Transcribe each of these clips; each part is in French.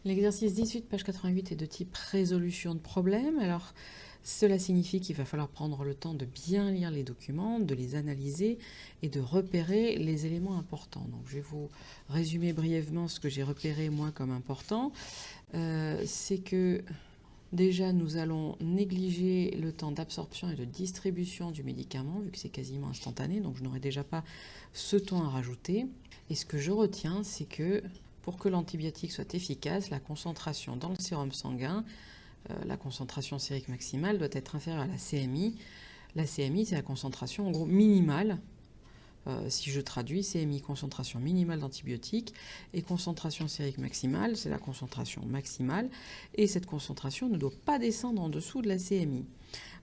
L'exercice 18, page 88 est de type résolution de problème. Alors, cela signifie qu'il va falloir prendre le temps de bien lire les documents, de les analyser et de repérer les éléments importants. Donc, je vais vous résumer brièvement ce que j'ai repéré moi comme important. C'est que déjà, nous allons négliger le temps d'absorption et de distribution du médicament, vu que c'est quasiment instantané, donc je n'aurai déjà pas ce temps à rajouter. Et ce que je retiens, c'est que pour que l'antibiotique soit efficace, la concentration dans le sérum sanguin, la concentration sérique maximale doit être inférieure à la CMI. La CMI, c'est la concentration en gros minimale. Si je traduis, CMI, concentration minimale d'antibiotiques, et concentration sérique maximale, c'est la concentration maximale, et cette concentration ne doit pas descendre en dessous de la CMI.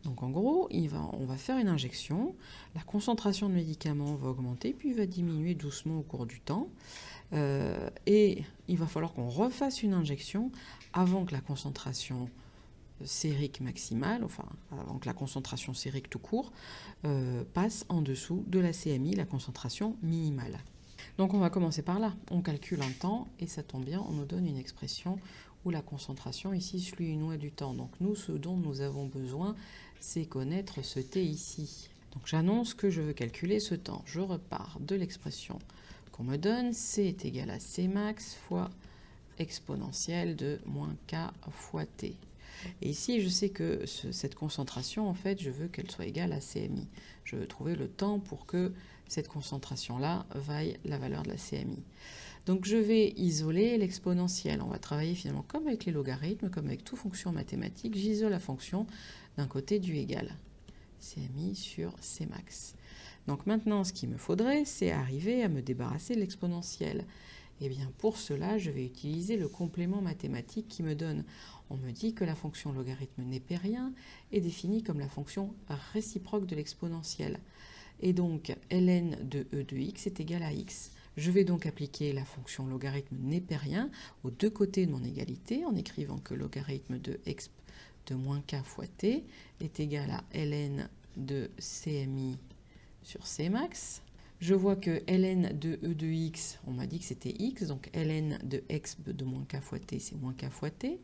Donc en gros, on va faire une injection, la concentration de médicaments va augmenter, puis va diminuer doucement au cours du temps, et il va falloir qu'on refasse une injection avant que la concentration sérique maximale, enfin avant que la concentration sérique tout court, passe en dessous de la CMI, la concentration minimale. Donc on va commencer par là, on calcule un temps, et ça tombe bien, on nous donne une expression où la concentration ici suit une loi du temps. Donc nous, ce dont nous avons besoin, c'est connaître ce T ici. Donc j'annonce que je veux calculer ce temps. Je repars de l'expression qu'on me donne, C est égal à Cmax fois exponentielle de moins K fois T. Et ici, je sais que cette concentration, en fait, je veux qu'elle soit égale à CMI. Je veux trouver le temps pour que cette concentration-là vaille la valeur de la CMI. Donc je vais isoler l'exponentielle. On va travailler finalement comme avec les logarithmes, comme avec toute fonction mathématique. J'isole la fonction d'un côté du égal. CMI sur Cmax. Donc maintenant, ce qu'il me faudrait, c'est arriver à me débarrasser de l'exponentielle. Et bien pour cela, je vais utiliser le complément mathématique qui me donne. On me dit que la fonction logarithme népérien est définie comme la fonction réciproque de l'exponentielle. Et donc, ln de e de x est égal à x. Je vais donc appliquer la fonction logarithme népérien aux deux côtés de mon égalité en écrivant que logarithme de exp de moins k fois t est égal à ln de cmi sur cmax. Je vois que ln de e de x, on m'a dit que c'était x, donc ln de exp de moins k fois t, c'est moins k fois t,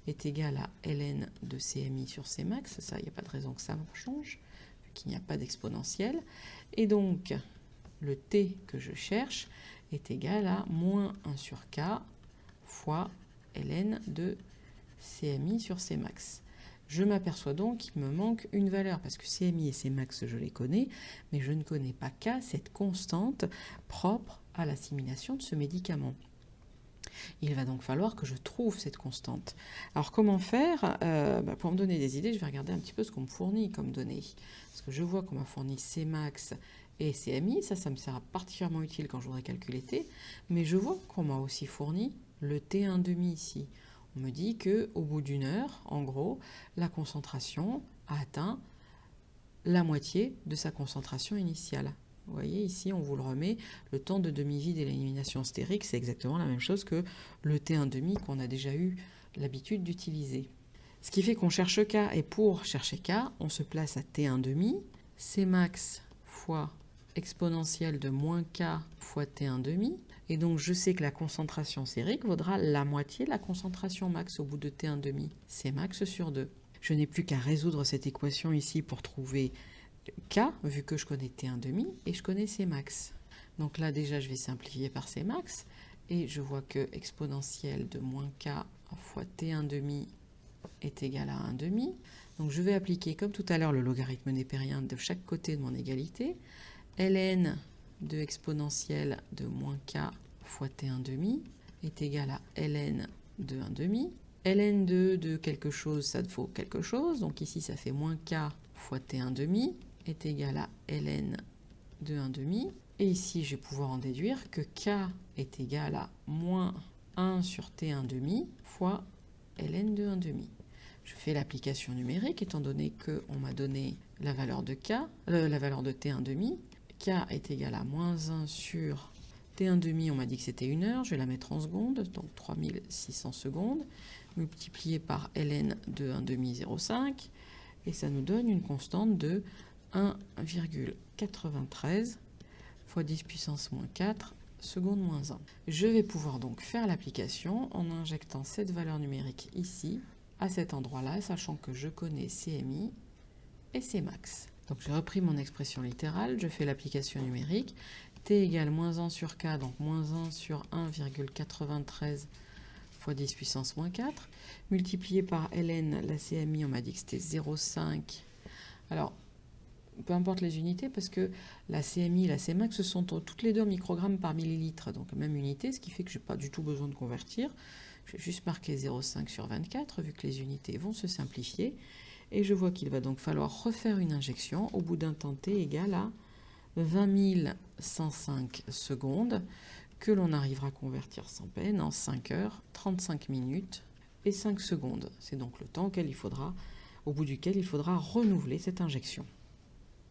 est égal à ln de cmi sur cmax. Ça, il n'y a pas de raison que ça change, qu'il n'y a pas d'exponentielle. Et donc, le t que je cherche est égal à moins 1 sur k fois ln de cmi sur cmax. Je m'aperçois donc qu'il me manque une valeur, parce que CMI et Cmax, je les connais, mais je ne connais pas K, cette constante propre à l'assimilation de ce médicament. Il va donc falloir que je trouve cette constante. Alors comment faire? Pour me donner des idées, je vais regarder un petit peu ce qu'on me fournit comme données. Parce que je vois qu'on m'a fourni Cmax et CMI, ça me sera particulièrement utile quand je voudrais calculer T, mais je vois qu'on m'a aussi fourni le T1,5 ici. On me dit qu'au bout d'une heure, en gros, la concentration a atteint la moitié de sa concentration initiale. Vous voyez, ici, on vous le remet, le temps de demi-vie de l'élimination stérique, c'est exactement la même chose que le T1,5 qu'on a déjà eu l'habitude d'utiliser. Ce qui fait qu'on cherche K, et pour chercher K, on se place à T1,5, Cmax fois exponentielle de moins K fois T1,5, et donc je sais que la concentration sérique vaudra la moitié de la concentration max au bout de T1,5, Cmax sur 2. Je n'ai plus qu'à résoudre cette équation ici pour trouver K, vu que je connais T1,5 et je connais Cmax. Donc là déjà je vais simplifier par Cmax, et je vois que exponentielle de moins K fois T1,5 est égal à 1,5. Donc je vais appliquer comme tout à l'heure le logarithme népérien de chaque côté de mon égalité. Ln de exponentielle de moins k fois t1,5 est égal à ln de 1,5. Ln de quelque chose, ça vaut quelque chose. Donc ici, ça fait moins k fois t1,5 est égal à ln de 1,5. Et ici, je vais pouvoir en déduire que k est égal à moins 1 sur t1,5 fois ln de 1,5. Je fais l'application numérique, étant donné qu'on m'a donné la valeur de k, la valeur de t1,5. K est égal à moins 1 sur T1,5, on m'a dit que c'était 1 heure, je vais la mettre en secondes, donc 3600 secondes, multiplié par ln de 1,5, et ça nous donne une constante de 1,93 fois 10 puissance moins 4 secondes moins 1. Je vais pouvoir donc faire l'application en injectant cette valeur numérique ici, à cet endroit-là, sachant que je connais CMI et Cmax. Donc j'ai repris mon expression littérale, je fais l'application numérique, t égale moins 1 sur k, donc moins 1 sur 1,93 fois 10 puissance moins 4, multiplié par ln, la CMI, on m'a dit que c'était 0,5. Alors, peu importe les unités, parce que la CMI et la Cmax, ce sont toutes les deux en microgrammes par millilitre, donc même unité, ce qui fait que je n'ai pas du tout besoin de convertir. Je vais juste marquer 0,5 sur 24, vu que les unités vont se simplifier. Et je vois qu'il va donc falloir refaire une injection au bout d'un temps t égal à 20 105 secondes, que l'on arrivera à convertir sans peine en 5 heures, 35 minutes et 5 secondes. C'est donc le temps au bout duquel il faudra renouveler cette injection.